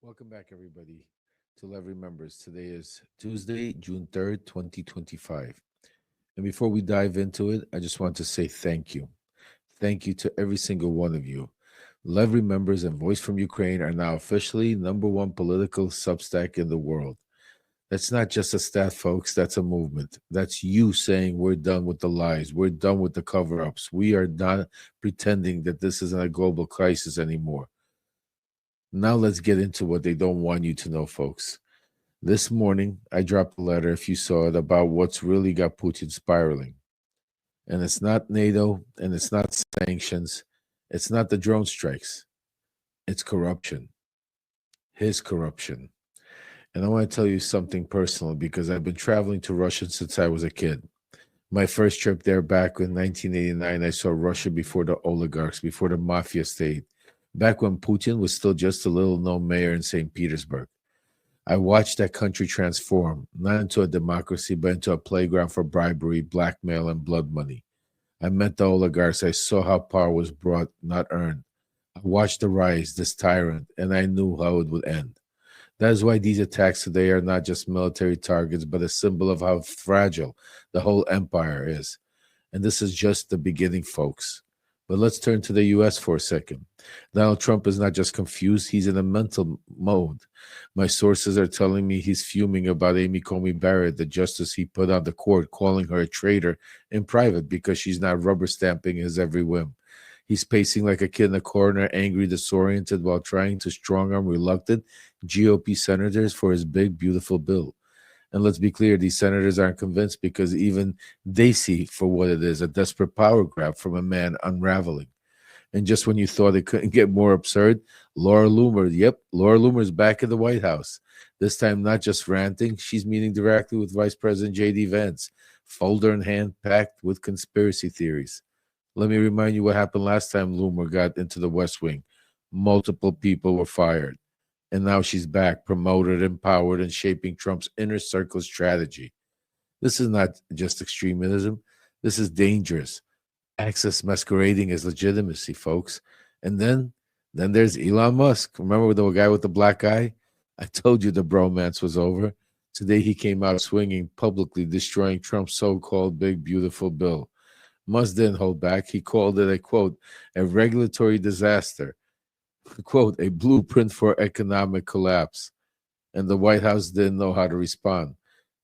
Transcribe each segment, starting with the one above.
Welcome back, everybody, to Love Remembers. Today is Tuesday, June 3rd, 2025. And before we dive into it, I just want to say thank you. Thank you to every single one of you. Love Remembers and Voice from Ukraine are now officially number one political substack in the world. That's not just a stat, folks. That's a movement. That's you saying we're done with the lies. We're done with the cover ups. We are not pretending that this isn't a global crisis anymore. Now let's get into what they don't want you to know, folks. This morning, I dropped a letter, if you saw it, about what's really got Putin spiraling. And it's not NATO and it's not sanctions. It's not the drone strikes. It's corruption, his corruption. And I want to tell you something personal because I've been traveling to Russia since I was a kid. My first trip there back in 1989, I saw Russia before the oligarchs, before the mafia state, back when Putin was still just a little known mayor in St. Petersburg. I watched that country transform, not into a democracy, but into a playground for bribery, blackmail, and blood money. I met the oligarchs. I saw how power was brought, not earned. I watched the rise, this tyrant, and I knew how it would end. That is why these attacks today are not just military targets, but a symbol of how fragile the whole empire is. And this is just the beginning, folks. But let's turn to the US for a second. Donald Trump is not just confused, he's in a mental mode. My sources are telling me he's fuming about Amy Coney Barrett, the justice he put on the court, calling her a traitor in private because she's not rubber stamping his every whim. He's pacing like a kid in a corner, angry, disoriented, while trying to strong arm reluctant GOP senators for his big, beautiful bill. And let's be clear, these senators aren't convinced because even they see for what it is, a desperate power grab from a man unraveling. And just when you thought it couldn't get more absurd, Laura Loomer's back in the White House. This time, not just ranting, she's meeting directly with Vice President J.D. Vance, folder in hand packed with conspiracy theories. Let me remind you what happened last time Loomer got into the West Wing. Multiple people were fired. And now she's back, promoted, empowered, and shaping Trump's inner circle strategy. This is not just extremism. This is dangerous. Access masquerading as legitimacy, folks. And then there's Elon Musk. Remember the guy with the black eye? I told you the bromance was over. Today he came out swinging, publicly destroying Trump's so-called big, beautiful bill. Musk didn't hold back. He called it a, quote, a regulatory disaster, quote, a blueprint for economic collapse. And the White House didn't know how to respond.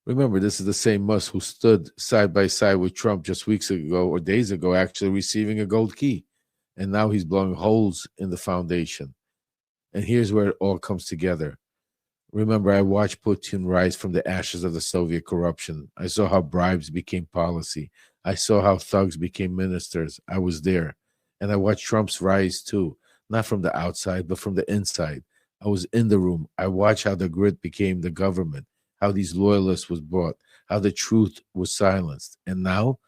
Remember, this is the same Musk who stood side by side with Trump just weeks ago or days ago, actually receiving a gold key. And now he's blowing holes in the foundation. And here's where it all comes together. Remember, I watched Putin rise from the ashes of the Soviet corruption. I saw how bribes became policy. I saw how thugs became ministers. I was there. And I watched Trump's rise too, not from the outside, but from the inside. I was in the room. I watched how the grid became the government, how these loyalists was brought, how the truth was silenced. And now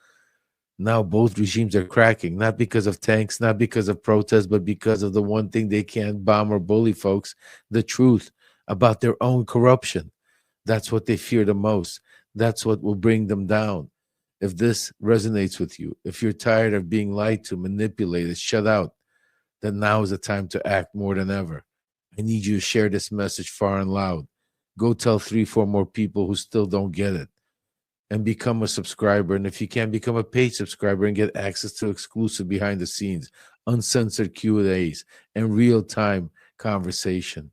both regimes are cracking, not because of tanks, not because of protests, but because of the one thing they can't bomb or bully, folks, the truth about their own corruption. That's what they fear the most. That's what will bring them down. If this resonates with you, if you're tired of being lied to, manipulated, shut out, then now is the time to act more than ever. I need you to share this message far and loud. Go tell 3, 4 more people who still don't get it. And become a subscriber. And if you can, become a paid subscriber and get access to exclusive behind the scenes, uncensored Q&As, and real-time conversation.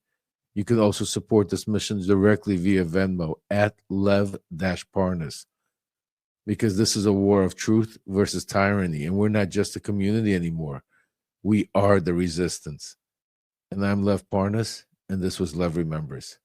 You can also support this mission directly via Venmo at Lev-Parnas. Because this is a war of truth versus tyranny. And we're not just a community anymore. We are the resistance. And I'm Lev Parnas, and this was Lev Remembers.